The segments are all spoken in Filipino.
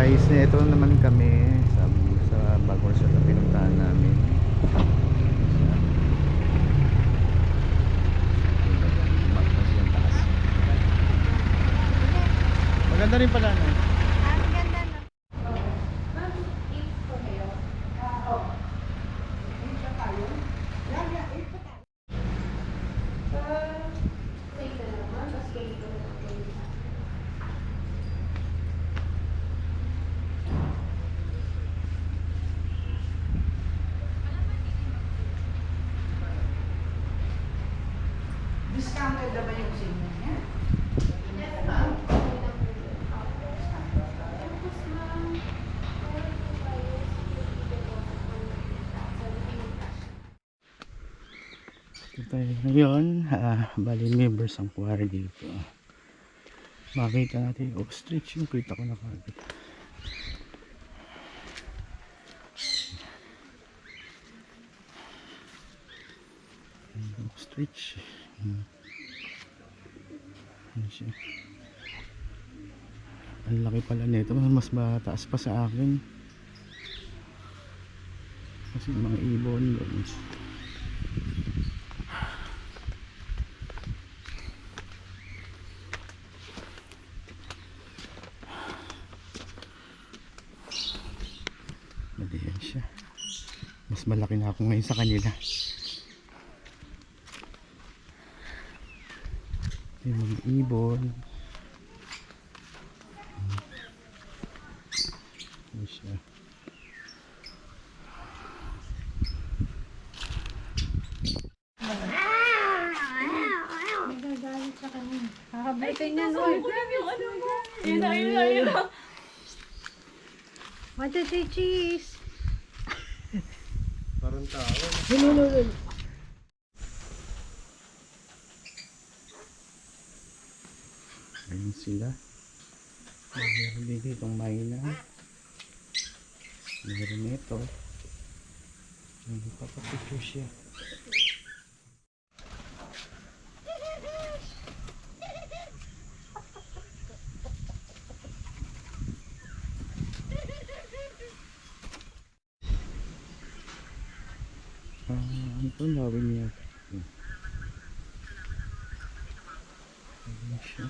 guys, ito naman kami sa bagong resort na pinuntahan namin. Maganda rin pala, no? Ang ganda na. Discounted na ba yung SIM niya? Ito tayo ngayon, bali members ang kuwari dito. Makita natin yung ostrich, yung kita ko na kagad. Ostrich. Ano siya? Ang laki pala nito, mas mataas pa sa akin. Kasi mga ibon doon. Yan siya. Mas malaki na ako ngayon sa kanila. Yung mga ibon. Yan siya. Nagagalit sa kanya. Hakabitin niya nun. Ayun. 1, 2, 3, cheese! Parang tao. Ayun sila. Meron din ditong mayna. Meron ito. Papapicture siya. Ano to? Lawin niya. Ayun siya.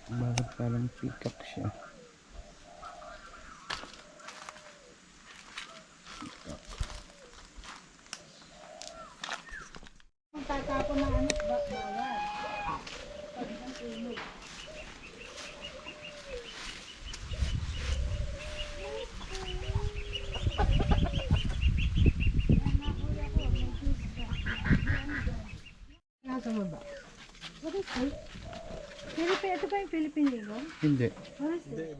Bakit parang peacock siya? Peacock. Ang tatapon ng ano, bawal. Pag ang tulog. Nasa baba. What is this? Ito ba yung Philippine Ligon? Hindi. What is this?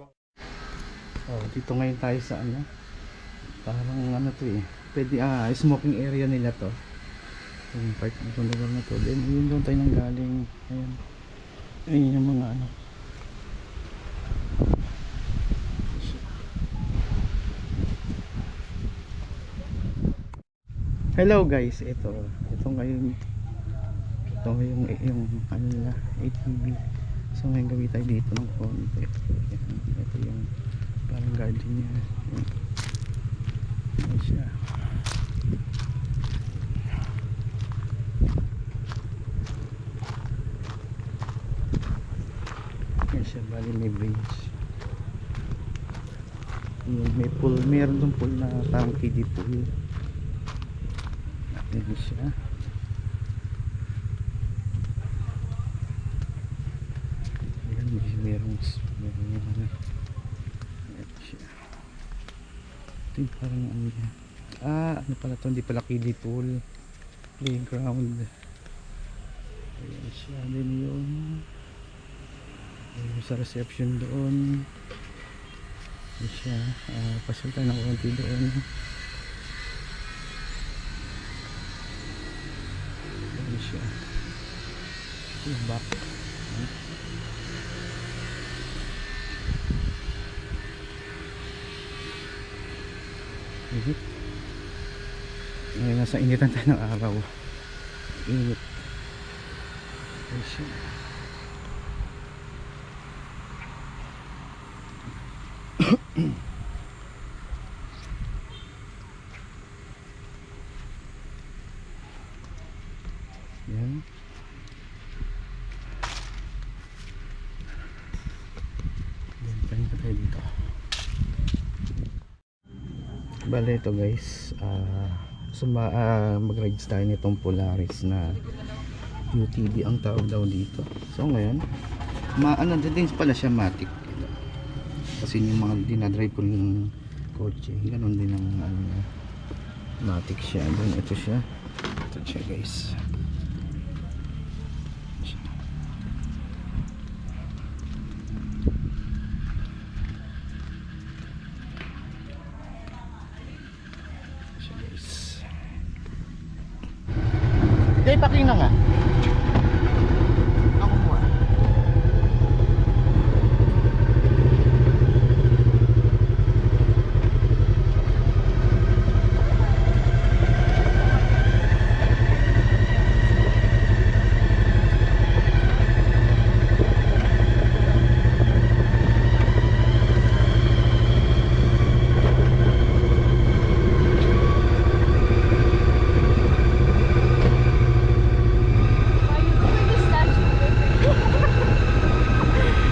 Oh, dito ngayon tayo sa ano? Parang ano to eh. Pwede, smoking area nila to. Yung part ng lugar na to. Then, yun doon tayo nang galing. Ayan. Ayun yung mga ano. Hello guys, ito ngayon yung ano nila, ATV. So ngayon gawin tayo dito ng konti. Ito yung parang garden niya. Ayan siya. Ayan siya, bali may bridge. May pool, meron dong pool na parang kiddie pool. Ayan siya. Ayan, merong ano. Ayan siya. Ito yung parang ano niya. Ano pala ito? Hindi pala kiddie pool. Playground. Ayan siya. Then yung sa reception doon. Ayan siya. Pasal tayo ng konti doon. Ayan siya. Yung back. Init. Ngayon nasa initan tayo ng araw. Init. Ayan siya. Yan. Yan, pahin pa tayo dito. Bale ito guys, mag-rides tayo nitong Polaris na UTV ang tawag daw dito. So ngayon, ano din pala siya, matic. Kasi yung mga dinadrive ko ng kotse, ganoon din ang ano, matic siya. Then ito siya guys. Guys, pakinggan nga.